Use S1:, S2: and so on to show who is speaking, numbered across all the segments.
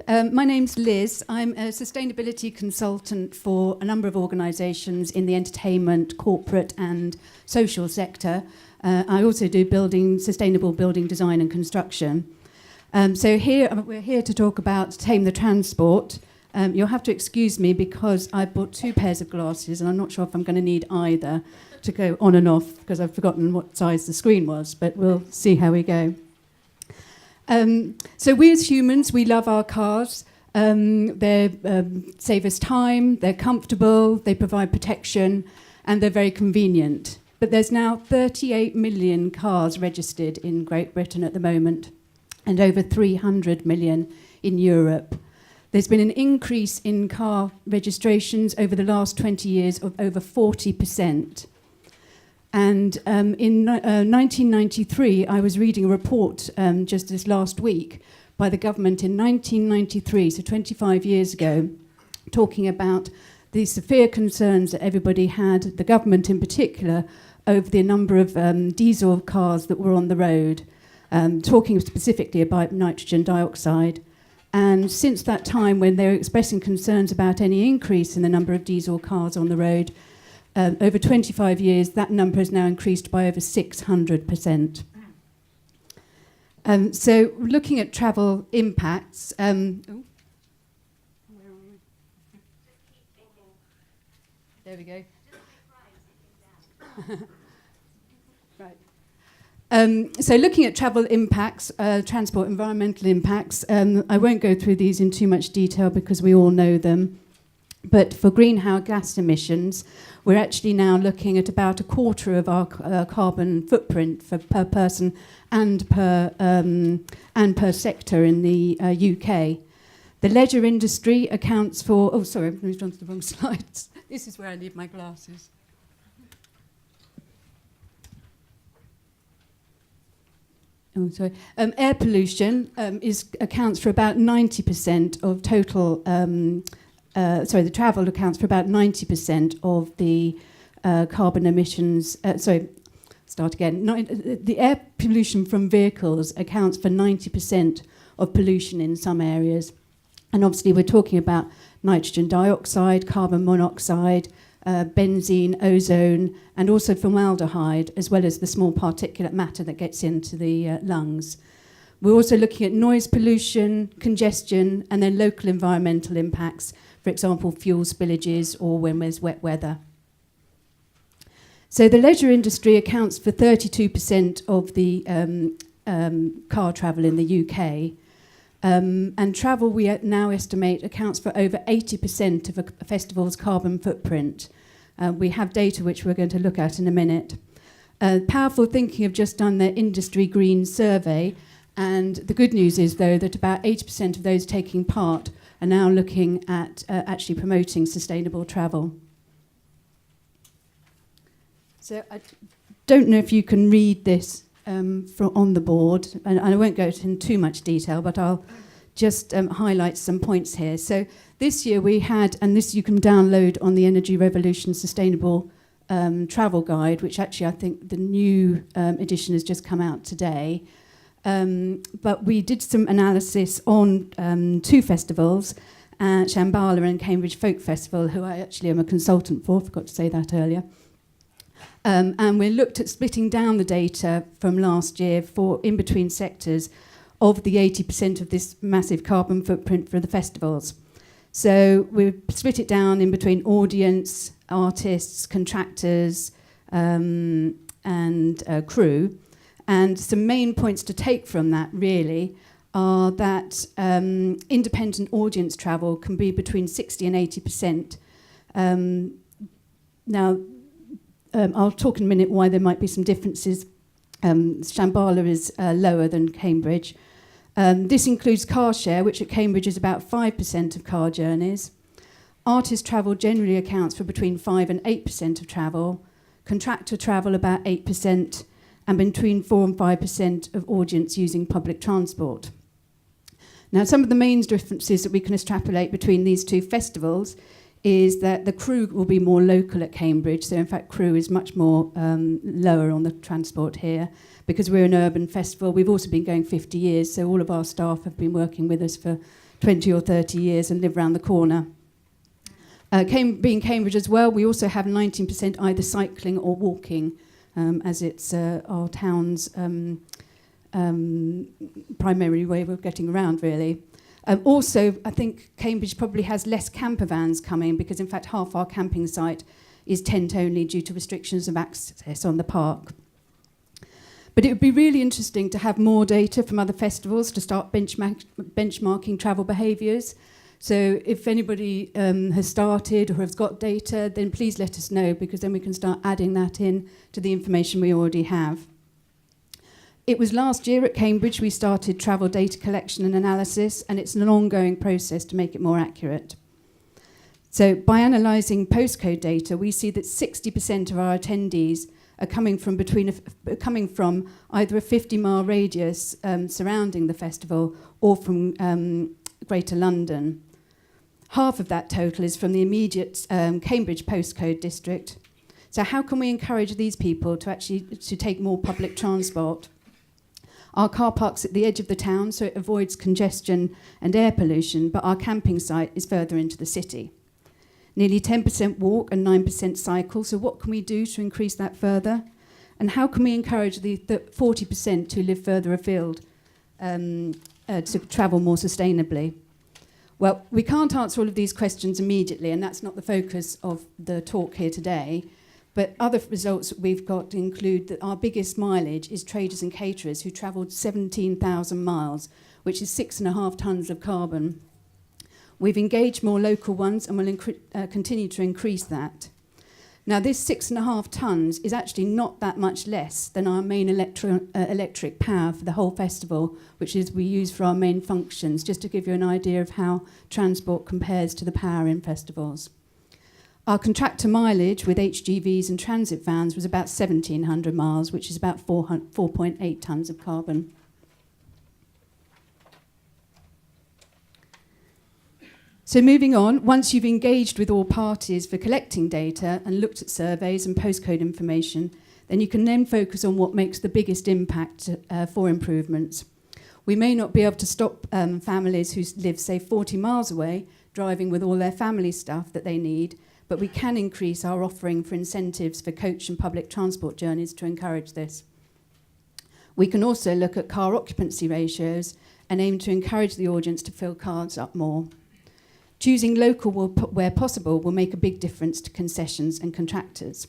S1: My name's Liz. I'm a sustainability consultant for a number of organisations in the entertainment, corporate and social sector. I also do sustainable building design and construction. So we're here to talk about Tame Transport. You'll have to excuse me because I bought 2 pairs of glasses and I'm not sure if I'm going to need either to go on and off because I've forgotten what size the screen was, but we'll see how we go. So we as humans, we love our cars. They save us time, they're comfortable, they provide protection, and they're very convenient. But there's now 38 million cars registered in Great Britain at the moment, and over 300 million in Europe. There's been an increase in car registrations over the last 20 years of over 40%. And in 1993, I was reading a report just this last week by the government in 1993, so 25 years ago, talking about the severe concerns that everybody had, the government in particular, over the number of diesel cars that were on the road, talking specifically about nitrogen dioxide. And since that time, when they were expressing concerns about any increase in the number of diesel cars on the road, over 25 years, that number has now increased by over 600%. So looking at travel impacts... There we go. Right. So looking at travel impacts, transport environmental impacts, I won't go through these in too much detail because we all know them. But for greenhouse gas emissions, we're actually now looking at about a quarter of our carbon footprint per person and per sector in the UK. The leisure industry accounts for... Oh, sorry, I've moved on to the wrong slides. This is where I leave my glasses. Oh, sorry. Air pollution accounts for about 90% of total... the travel accounts for about 90% of the carbon emissions. The air pollution from vehicles accounts for 90% of pollution in some areas. And obviously we're talking about nitrogen dioxide, carbon monoxide, benzene, ozone, and also formaldehyde, as well as the small particulate matter that gets into the lungs. We're also looking at noise pollution, congestion, and then local environmental impacts, for example, fuel spillages or when there's wet weather. So the leisure industry accounts for 32% of the car travel in the UK. And travel, we now estimate, accounts for over 80% of a festival's carbon footprint. We have data which we're going to look at in a minute. Powerful Thinking have just done their industry green survey, and the good news is, though, that about 80% of those taking part are now looking at actually promoting sustainable travel. So I don't know if you can read this on the board, and I won't go into too much detail, but I'll just highlight some points here. So this year we had, and this you can download on the Energy Revolution Sustainable Travel Guide, which actually I think the new edition has just come out today. But we did some analysis on 2 festivals, Shambhala and Cambridge Folk Festival, who I actually am a consultant for, forgot to say that earlier. And we looked at splitting down the data from last year for in-between sectors of the 80% of this massive carbon footprint for the festivals. So we split it down in between audience, artists, contractors, and crew. And some main points to take from that, really, are that independent audience travel can be between 60 and 80%. Now, I'll talk in a minute why there might be some differences. Shambhala is lower than Cambridge. This includes car share, which at Cambridge is about 5% of car journeys. Artist travel generally accounts for between 5 and 8% of travel. Contractor travel about 8%. And between 4 and 5% of audience using public transport. Now, some of the main differences that we can extrapolate between these 2 festivals is that the crew will be more local at Cambridge. So, in fact, crew is much more lower on the transport here because we're an urban festival. We've also been going 50 years, so all of our staff have been working with us for 20 or 30 years and live round the corner. Being Cambridge as well, we also have 19% either cycling or walking, as it's our town's primary way of getting around, really. Also, I think Cambridge probably has less camper vans coming because, in fact, half our camping site is tent only due to restrictions of access on the park. But it would be really interesting to have more data from other festivals to start benchmarking travel behaviours. So if anybody has started or has got data, then please let us know, because then we can start adding that in to the information we already have. It was last year at Cambridge we started travel data collection and analysis, and it's an ongoing process to make it more accurate. So by analysing postcode data, we see that 60% of our attendees are coming from either a 50-mile radius surrounding the festival or from Greater London. Half of that total is from the immediate Cambridge postcode district. So how can we encourage these people to take more public transport? Our car park's at the edge of the town, so it avoids congestion and air pollution, but our camping site is further into the city. Nearly 10% walk and 9% cycle, so what can we do to increase that further? And how can we encourage the 40% who live further afield to travel more sustainably? Well, we can't answer all of these questions immediately, and that's not the focus of the talk here today. But other results that we've got include that our biggest mileage is traders and caterers who travelled 17,000 miles, which is 6.5 tonnes of carbon. We've engaged more local ones and will continue to increase that. Now, this 6.5 tonnes is actually not that much less than our main electric power for the whole festival, which is we use for our main functions, just to give you an idea of how transport compares to the power in festivals. Our contractor mileage with HGVs and transit vans was about 1,700 miles, which is about 4.8 tonnes of carbon. So moving on, once you've engaged with all parties for collecting data and looked at surveys and postcode information, then you can then focus on what makes the biggest impact for improvements. We may not be able to stop families who live, say, 40 miles away, driving with all their family stuff that they need, but we can increase our offering for incentives for coach and public transport journeys to encourage this. We can also look at car occupancy ratios and aim to encourage the audience to fill cars up more. Choosing local where possible will make a big difference to concessions and contractors.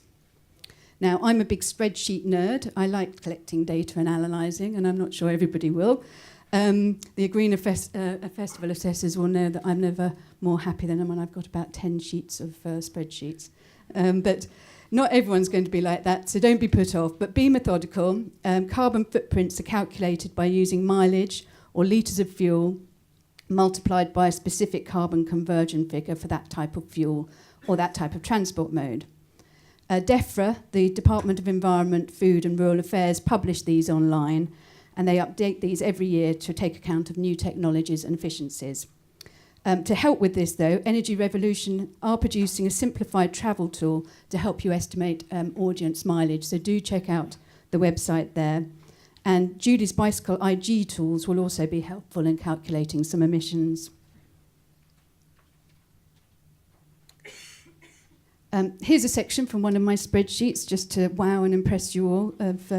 S1: Now, I'm a big spreadsheet nerd. I like collecting data and analysing, and I'm not sure everybody will. The Agrina Festival assessors will know that I'm never more happy than when I've got about 10 sheets of spreadsheets. But not everyone's going to be like that, so don't be put off. But be methodical. Carbon footprints are calculated by using mileage or litres of fuel multiplied by a specific carbon conversion figure for that type of fuel or that type of transport mode. DEFRA, the Department of Environment, Food and Rural Affairs, publish these online, and they update these every year to take account of new technologies and efficiencies. To help with this, though, Energy Revolution are producing a simplified travel tool to help you estimate audience mileage, so do check out the website there. And Julie's Bicycle IG tools will also be helpful in calculating some emissions. Here's a section from one of my spreadsheets, just to wow and impress you all, of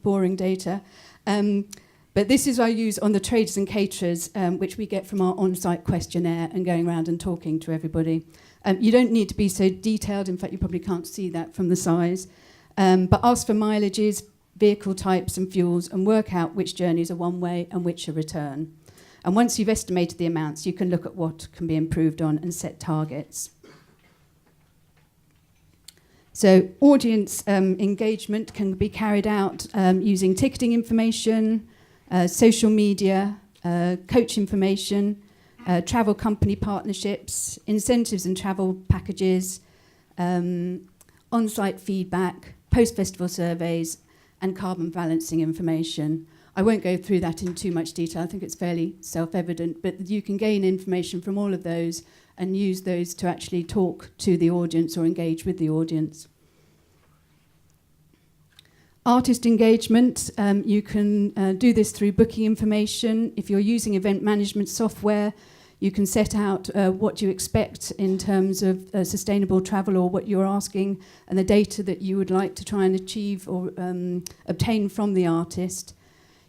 S1: boring data. But this is what I use on the traders and caterers, which we get from our on-site questionnaire and going around and talking to everybody. You don't need to be so detailed. In fact, you probably can't see that from the size. But ask for mileages, vehicle types and fuels, and work out which journeys are one way and which are return. And once you've estimated the amounts, you can look at what can be improved on and set targets. So audience engagement can be carried out using ticketing information, social media, coach information, travel company partnerships, incentives and travel packages, on-site feedback, post-festival surveys, and carbon balancing information. I won't go through that in too much detail. I think it's fairly self-evident, but you can gain information from all of those and use those to actually talk to the audience or engage with the audience. Artist engagement, you can do this through booking information. If you're using event management software, You can set out what you expect in terms of sustainable travel, or what you're asking, and the data that you would like to try and achieve or obtain from the artist.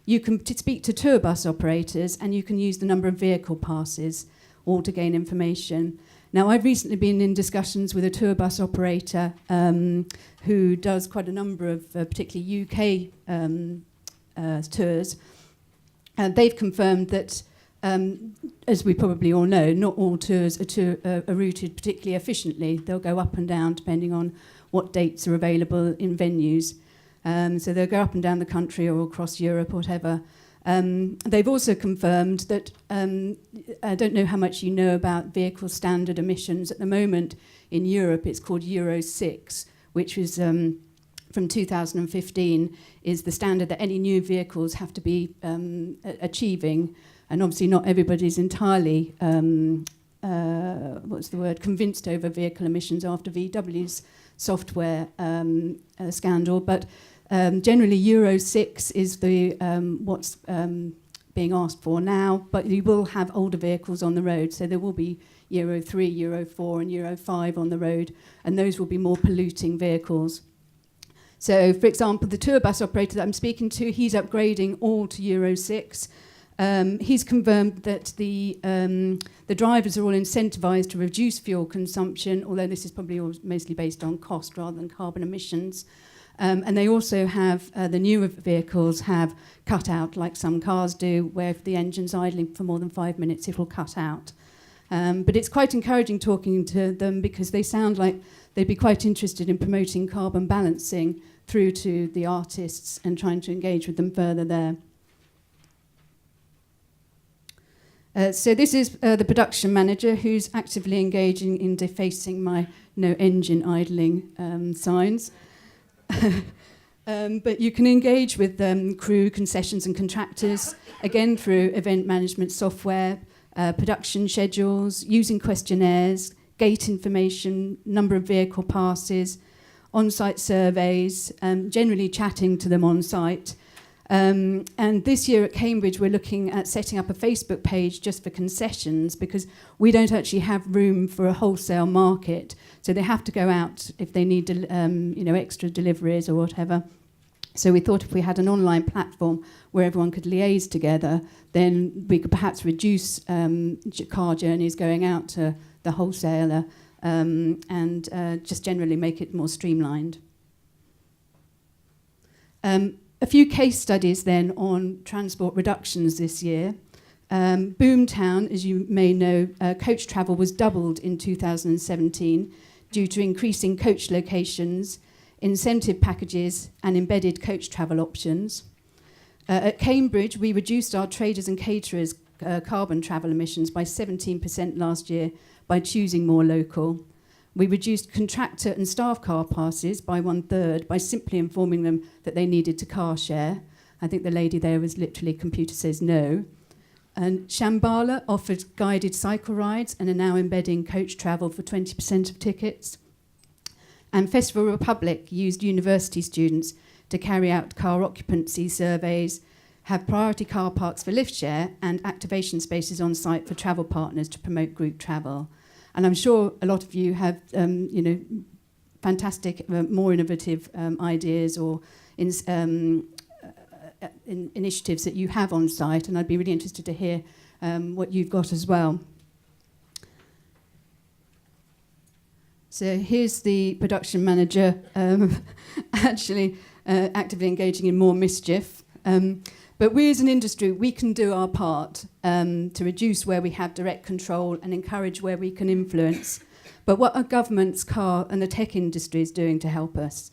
S1: You can speak to tour bus operators, and you can use the number of vehicle passes, all to gain information. Now, I've recently been in discussions with a tour bus operator who does quite a number of particularly UK tours. They've confirmed that, as we probably all know, not all tours are routed particularly efficiently. They'll go up and down depending on what dates are available in venues. So they'll go up and down the country or across Europe or whatever. They've also confirmed that, I don't know how much you know about vehicle standard emissions. At the moment in Europe it's called Euro 6, which is from 2015, is the standard that any new vehicles have to be achieving. And obviously not everybody's entirely, convinced over vehicle emissions after VW's software scandal, but generally Euro 6 is the what's being asked for now, but you will have older vehicles on the road, so there will be Euro 3, Euro 4 and Euro 5 on the road, and those will be more polluting vehicles. So, for example, the tour bus operator that I'm speaking to, he's upgrading all to Euro 6. He's confirmed that the drivers are all incentivised to reduce fuel consumption, although this is probably mostly based on cost rather than carbon emissions. And they also have, the newer vehicles have cut out, like some cars do, where if the engine's idling for more than 5 minutes, it will cut out. But it's quite encouraging talking to them, because they sound like they'd be quite interested in promoting carbon balancing through to the artists and trying to engage with them further there. So this is the production manager, who's actively engaging in defacing my no engine idling signs. But you can engage with crew, concessions and contractors, again through event management software, production schedules, using questionnaires, gate information, number of vehicle passes, on-site surveys, generally chatting to them on-site. And this year at Cambridge, we're looking at setting up a Facebook page just for concessions, because we don't actually have room for a wholesale market. So they have to go out if they need extra deliveries or whatever. So we thought if we had an online platform where everyone could liaise together, then we could perhaps reduce car journeys going out to the wholesaler and just generally make it more streamlined. A few case studies then on transport reductions this year. Boomtown, as you may know, coach travel was doubled in 2017 due to increasing coach locations, incentive packages and embedded coach travel options. At Cambridge, we reduced our traders and caterers' carbon travel emissions by 17% last year by choosing more local. We reduced contractor and staff car passes by 1/3 by simply informing them that they needed to car share. I think the lady there was literally computer says no. And Shambhala offered guided cycle rides and are now embedding coach travel for 20% of tickets. And Festival Republic used university students to carry out car occupancy surveys, have priority car parks for lift share and activation spaces on site for travel partners to promote group travel. And I'm sure a lot of you have, fantastic, more innovative ideas or initiatives that you have on site, and I'd be really interested to hear what you've got as well. So here's the production manager actually actively engaging in more mischief. But we as an industry, we can do our part to reduce where we have direct control and encourage where we can influence. But what are governments, car and the tech industry is doing to help us?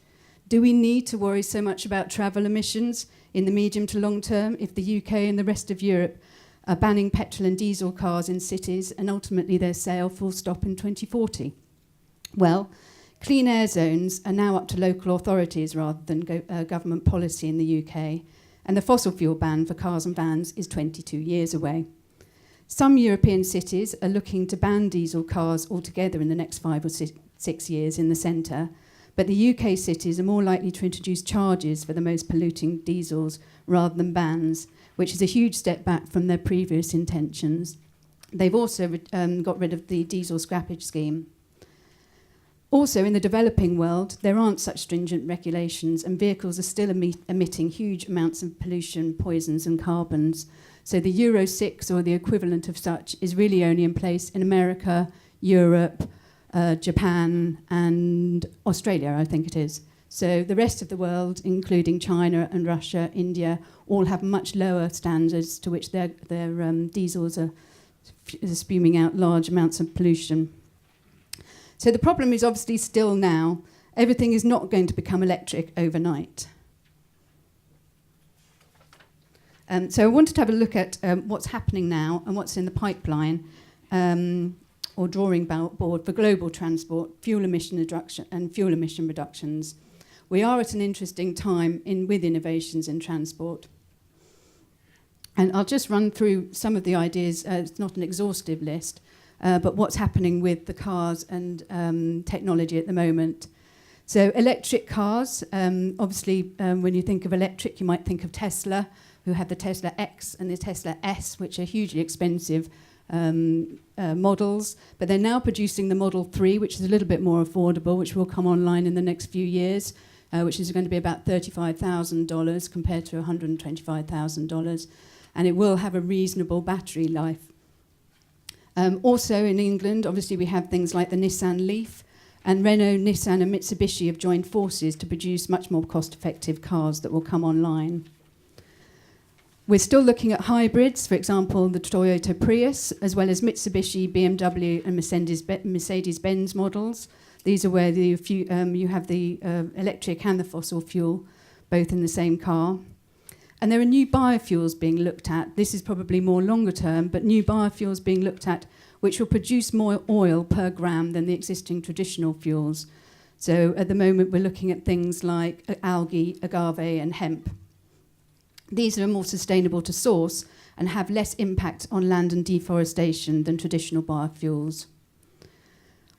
S1: Do we need to worry so much about travel emissions in the medium to long term if the UK and the rest of Europe are banning petrol and diesel cars in cities and ultimately their sale full stop in 2040? Well, clean air zones are now up to local authorities rather than government policy in the UK. And the fossil fuel ban for cars and vans is 22 years away. Some European cities are looking to ban diesel cars altogether in the next 5 or 6 years in the centre, but the UK cities are more likely to introduce charges for the most polluting diesels rather than bans, which is a huge step back from their previous intentions. They've also got rid of the diesel scrappage scheme. Also, in the developing world, there aren't such stringent regulations, and vehicles are still emitting huge amounts of pollution, poisons and carbons. So the Euro 6, or the equivalent of such, is really only in place in America, Europe, Japan and Australia, I think it is. So the rest of the world, including China and Russia, India, all have much lower standards to which their diesels are spewing out large amounts of pollution. So the problem is obviously still now, everything is not going to become electric overnight. So I wanted to have a look at what's happening now and what's in the pipeline or drawing board for global transport, fuel emission reduction and fuel emission reductions. We are at an interesting time with innovations in transport. And I'll just run through some of the ideas. It's not an exhaustive list, but what's happening with the cars and technology at the moment. So electric cars, obviously when you think of electric, you might think of Tesla, who have the Tesla X and the Tesla S, which are hugely expensive models. But they're now producing the Model 3, which is a little bit more affordable, which will come online in the next few years, which is going to be about $35,000 compared to $125,000. And it will have a reasonable battery life. Also in England, obviously we have things like the Nissan Leaf, and Renault, Nissan and Mitsubishi have joined forces to produce much more cost-effective cars that will come online. We're still looking at hybrids, for example, the Toyota Prius, as well as Mitsubishi, BMW and Mercedes-Benz models. These are where you have the electric and the fossil fuel, both in the same car. And there are new biofuels being looked at. This is probably more longer term, but new biofuels being looked at which will produce more oil per gram than the existing traditional fuels. So at the moment, we're looking at things like algae, agave, and hemp. These are more sustainable to source and have less impact on land and deforestation than traditional biofuels.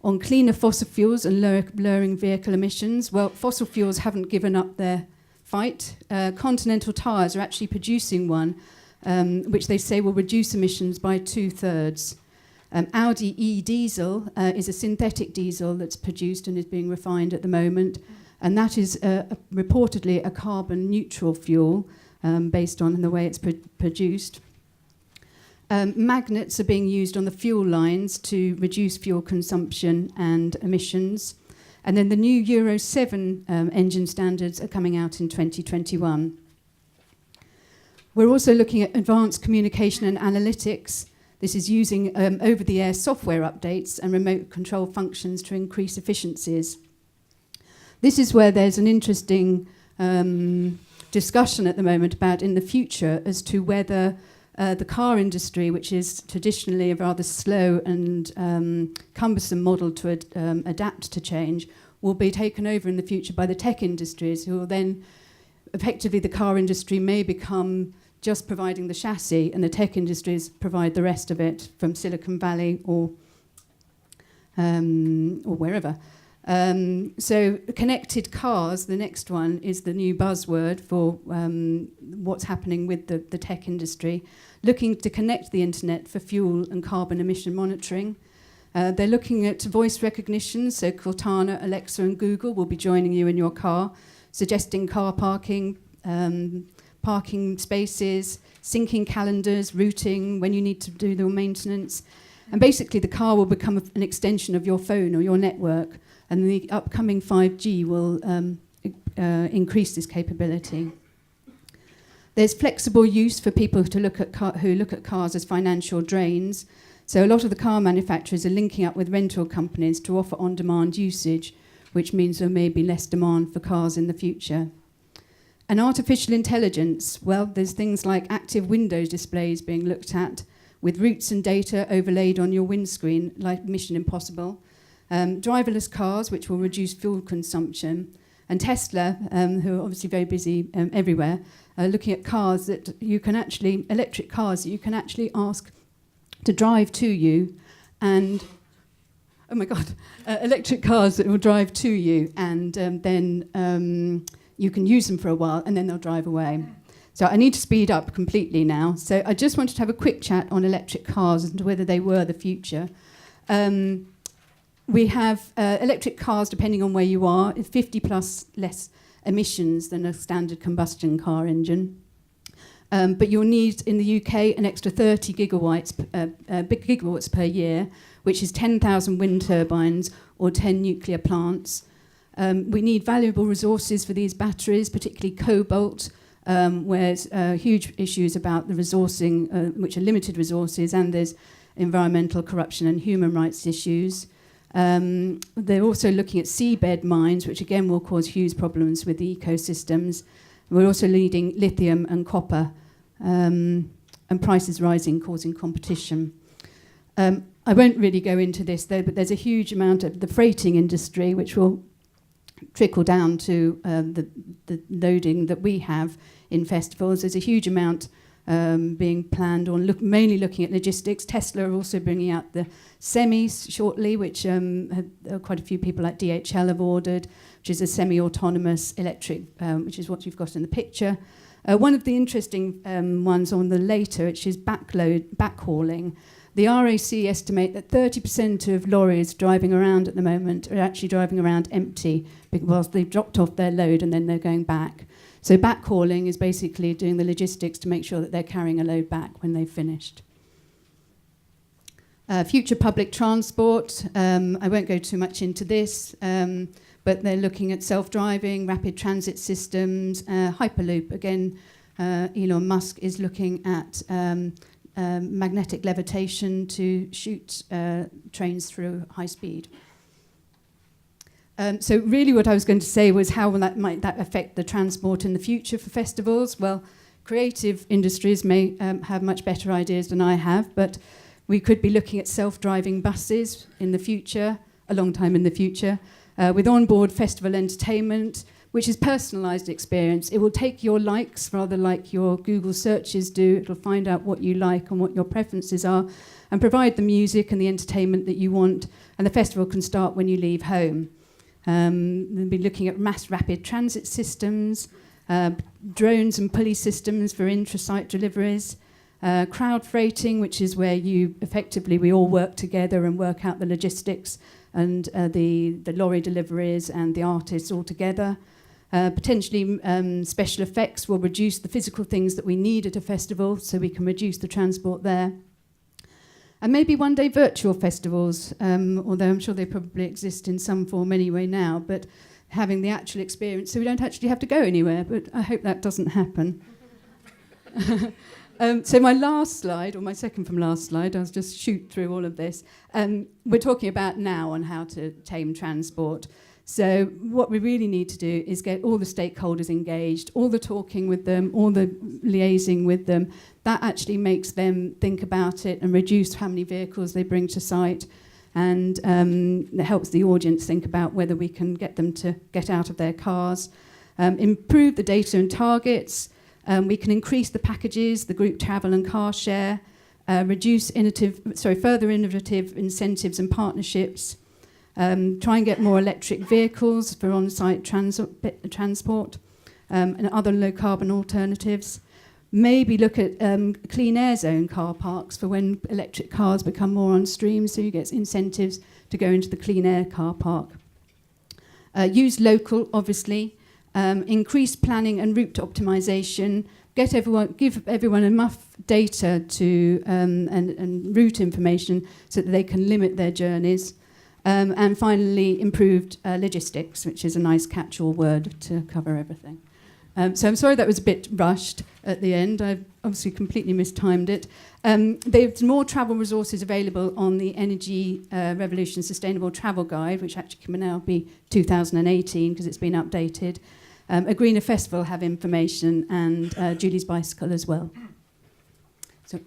S1: On cleaner fossil fuels and lowering vehicle emissions, well, fossil fuels haven't given up their fight. Continental Tires are actually producing one, which they say will reduce emissions by 2/3. Audi e-diesel is a synthetic diesel that's produced and is being refined at the moment, and that is reportedly a carbon neutral fuel based on the way it's produced. Magnets are being used on the fuel lines to reduce fuel consumption and emissions. And then the new Euro 7 engine standards are coming out in 2021. We're also looking at advanced communication and analytics. This is using over-the-air software updates and remote control functions to increase efficiencies. This is where there's an interesting discussion at the moment about in the future as to whether the car industry, which is traditionally a rather slow and cumbersome model to adapt to change, will be taken over in the future by the tech industries, who will then, effectively the car industry may become just providing the chassis and the tech industries provide the rest of it from Silicon Valley or wherever. So connected cars, the next one, is the new buzzword for what's happening with the tech industry, looking to connect the internet for fuel and carbon emission monitoring. They're looking at voice recognition, so Cortana, Alexa and Google will be joining you in your car, suggesting car parking, parking spaces, syncing calendars, routing, when you need to do the maintenance. And basically the car will become an extension of your phone or your network, and the upcoming 5G will increase this capability. There's flexible use for people who look at cars as financial drains. So a lot of the car manufacturers are linking up with rental companies to offer on-demand usage, which means there may be less demand for cars in the future. And artificial intelligence, well, there's things like active windows displays being looked at, with routes and data overlaid on your windscreen, like Mission Impossible. Driverless cars, which will reduce fuel consumption. And Tesla, who are obviously very busy everywhere, are looking at cars that you can actually, electric cars that you can actually ask to drive to you, and, oh my God, electric cars that will drive to you, and then you can use them for a while, and then they'll drive away. So I need to speed up completely now. So I just wanted to have a quick chat on electric cars and whether they were the future. We have electric cars, depending on where you are, 50 plus less emissions than a standard combustion car engine. But you'll need, in the UK, an extra 30 gigawatts per year, which is 10,000 wind turbines or 10 nuclear plants. We need valuable resources for these batteries, particularly cobalt, where there's huge issues about the resourcing, which are limited resources, and there's environmental corruption and human rights issues. They're also looking at seabed mines, which again will cause huge problems with the ecosystems. We're also needing lithium and copper, and prices rising, causing competition. I won't really go into this, though, but there's a huge amount of the freighting industry, which will trickle down to the loading that we have in festivals. There's a huge amount being planned on, mainly looking at logistics. Tesla are also bringing out the semis shortly, which quite a few people like DHL have ordered, which is a semi-autonomous electric, which is what you've got in the picture. One of the interesting ones on the later, which is backhauling. The RAC estimate that 30% of lorries driving around at the moment are actually driving around empty because they've dropped off their load and then they're going back. So backhauling is basically doing the logistics to make sure that they're carrying a load back when they've finished. Future public transport, I won't go too much into this, but they're looking at self-driving, rapid transit systems, Hyperloop. Again, Elon Musk is looking at magnetic levitation to shoot trains through high speed. So really what I was going to say was how might that affect the transport in the future for festivals? Well, creative industries may have much better ideas than I have, but we could be looking at self-driving buses in the future, a long time in the future, with onboard festival entertainment, which is personalised experience. It will take your likes, rather like your Google searches do. It'll find out what you like and what your preferences are, and provide the music and the entertainment that you want, and the festival can start when you leave home. They'll be looking at mass rapid transit systems, drones and pulley systems for intra-site deliveries, crowd freighting, which is where we all work together and work out the logistics and the lorry deliveries and the artists all together. Potentially special effects will reduce the physical things that we need at a festival, so we can reduce the transport there. And maybe one day virtual festivals, although I'm sure they probably exist in some form anyway now, but having the actual experience so we don't actually have to go anywhere, but I hope that doesn't happen. So my last slide, or my second from last slide, I'll just shoot through all of this. We're talking about now on how to tame transport. So what we really need to do is get all the stakeholders engaged, all the talking with them, all the liaising with them. That actually makes them think about it and reduce how many vehicles they bring to site. And it helps the audience think about whether we can get them to get out of their cars. Improve the data and targets. We can increase the packages, the group travel and car share, reduce further innovative incentives and partnerships, try and get more electric vehicles for on-site transport and other low-carbon alternatives. Maybe look at clean air zone car parks for when electric cars become more on stream, so you get incentives to go into the clean air car park. Use local, obviously. Increase planning and route optimization, give everyone enough data to and route information so that they can limit their journeys. And finally, improved logistics, which is a nice catch-all word to cover everything. So I'm sorry that was a bit rushed at the end. I've obviously completely mistimed it. There's more travel resources available on the Energy Revolution Sustainable Travel Guide, which actually can now be 2018 because it's been updated. A Greener Festival have information, and Julie's Bicycle as well. So